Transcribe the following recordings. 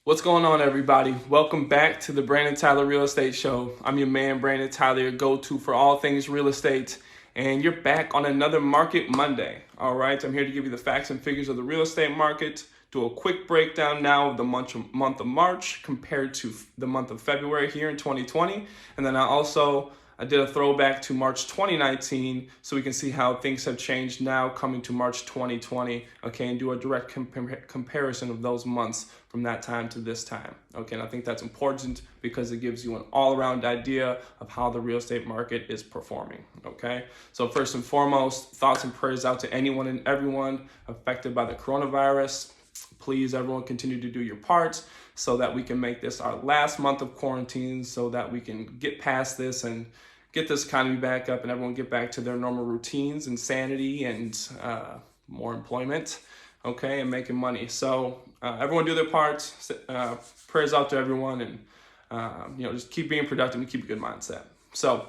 What's going on, everybody? Welcome back to the Brandon Tyler Real Estate Show. I'm your man, Brandon Tyler, your go-to for all things real estate. And you're back on another Market Monday. All right, I'm here to give you the facts and figures of the real estate market. Do a quick breakdown now of the month of March compared to the month of February here in 2020. And then I did a throwback to March 2019 so we can see how things have changed now coming to March 2020, okay, and do a direct comparison of those months from that time to this time, okay, and I think that's important because it gives you an all-around idea of how the real estate market is performing, okay? So first and foremost, thoughts and prayers out to anyone and everyone affected by the coronavirus. Please, everyone, continue to do your part so that we can make this our last month of quarantine so that we can get past this and get this economy back up and everyone get back to their normal routines and sanity and more employment, okay, and making money. So everyone do their parts. Prayers out to everyone, and just keep being productive and keep a good mindset. So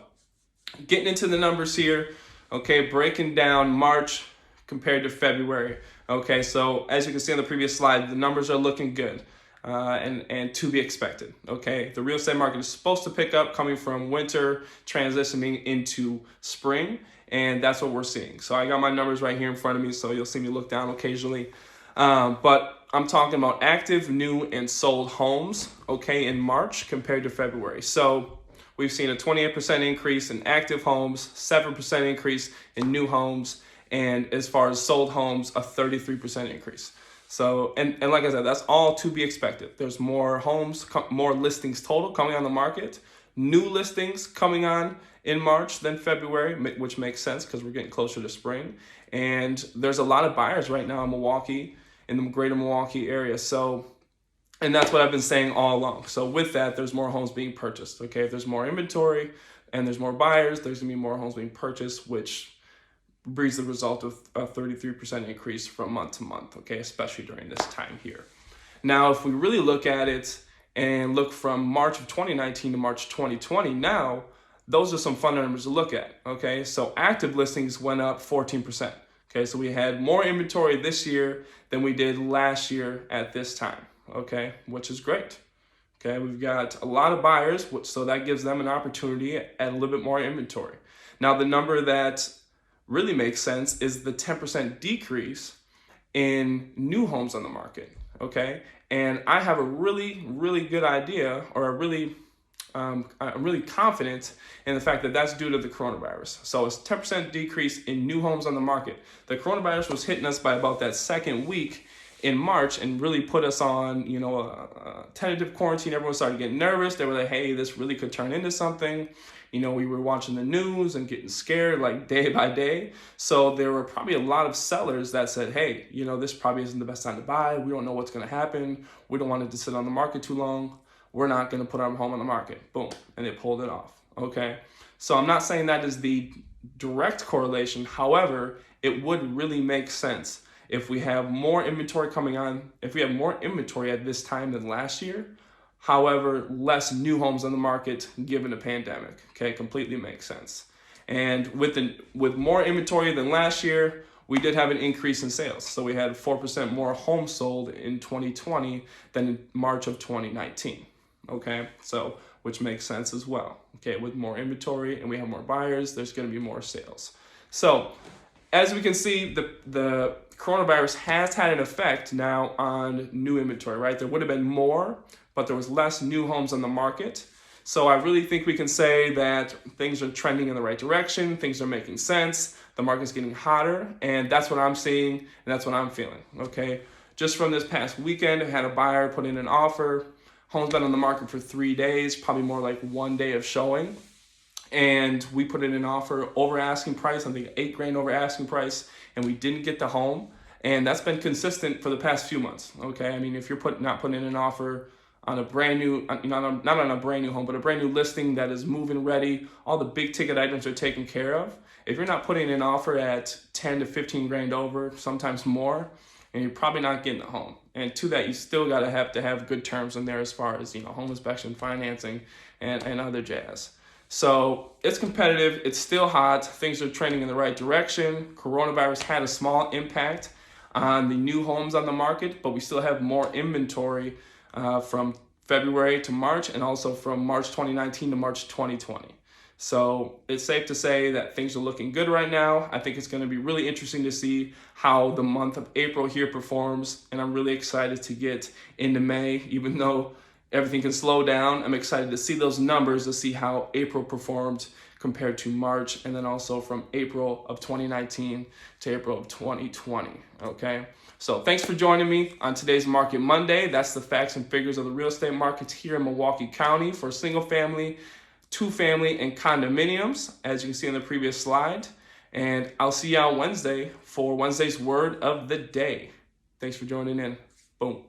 getting into the numbers here, okay, breaking down March compared to February. Okay, so as you can see on the previous slide, the numbers are looking good and to be expected. Okay, the real estate market is supposed to pick up coming from winter transitioning into spring, and that's what we're seeing. So I got my numbers right here in front of me, so you'll see me look down occasionally. But I'm talking about active, new, and sold homes, okay, in March compared to February. So we've seen a 28% increase in active homes, 7% increase in new homes, and as far as sold homes, a 33% increase. So, and like I said, that's all to be expected. There's more homes, more listings total coming on the market, new listings coming on in March than February, which makes sense because we're getting closer to spring. And there's a lot of buyers right now in Milwaukee, in the greater Milwaukee area. So, and that's what I've been saying all along. So with that, there's more homes being purchased. Okay, if there's more inventory and there's more buyers, there's gonna be more homes being purchased, which breeds the result of a 33% increase from month to month, okay, especially during this time here. Now, if we really look at it and look from March of 2019 to March 2020, now, those are some fun numbers to look at, okay? So active listings went up 14%, okay? So we had more inventory this year than we did last year at this time, okay? Which is great, okay? We've got a lot of buyers, so that gives them an opportunity at a little bit more inventory. Now, the number that really makes sense is the 10% decrease in new homes on the market, okay? And I have a really, really good idea, or I'm really confident in the fact that that's due to the coronavirus. So it's 10% decrease in new homes on the market. The coronavirus was hitting us by about that second week in March and really put us on, a tentative quarantine. Everyone started getting nervous. They were like, hey, this really could turn into something. We were watching the news and getting scared like day by day. So there were probably a lot of sellers that said, hey, this probably isn't the best time to buy. We don't know what's going to happen. We don't want it to sit on the market too long. We're not going to put our home on the market. Boom. And they pulled it off. Okay. So I'm not saying that is the direct correlation. However, it would really make sense if we have more inventory coming on, if we have more inventory at this time than last year. However, less new homes on the market given the pandemic, okay, completely makes sense. And with more inventory than last year, we did have an increase in sales. So we had 4% more homes sold in 2020 than in March of 2019, okay? So, which makes sense as well, okay? With more inventory and we have more buyers, there's gonna be more sales. So, as we can see, the coronavirus has had an effect now on new inventory, right? There would have been more, but there was less new homes on the market. So I really think we can say that things are trending in the right direction, things are making sense, the market's getting hotter, and that's what I'm seeing, and that's what I'm feeling, okay? Just from this past weekend, I had a buyer put in an offer. Home's been on the market for 3 days, probably more like 1 day of showing. And we put in an offer over asking price, I think $8,000 over asking price, and we didn't get the home. And that's been consistent for the past few months, okay? I mean, if you're not putting in an offer on a brand new, not on a brand new home, but a brand new listing that is move-in ready, all the big ticket items are taken care of. If you're not putting in an offer at 10 to 15 grand over, sometimes more, and you're probably not getting a home. And to that, you still gotta have to have good terms in there as far as, home inspection, financing, and other jazz. So it's competitive, it's still hot, things are trending in the right direction. Coronavirus had a small impact on the new homes on the market, but we still have more inventory from February to March, and also from March 2019 to March 2020. So it's safe to say that things are looking good right now. I think it's going to be really interesting to see how the month of April here performs. And I'm really excited to get into May, even though everything can slow down. I'm excited to see those numbers, to see how April performed compared to March, and then also from April of 2019 to April of 2020, okay? So thanks for joining me on today's Market Monday. That's the facts and figures of the real estate markets here in Milwaukee County for single family, two family, and condominiums, as you can see in the previous slide. And I'll see you on Wednesday for Wednesday's word of the day. Thanks for joining in. Boom.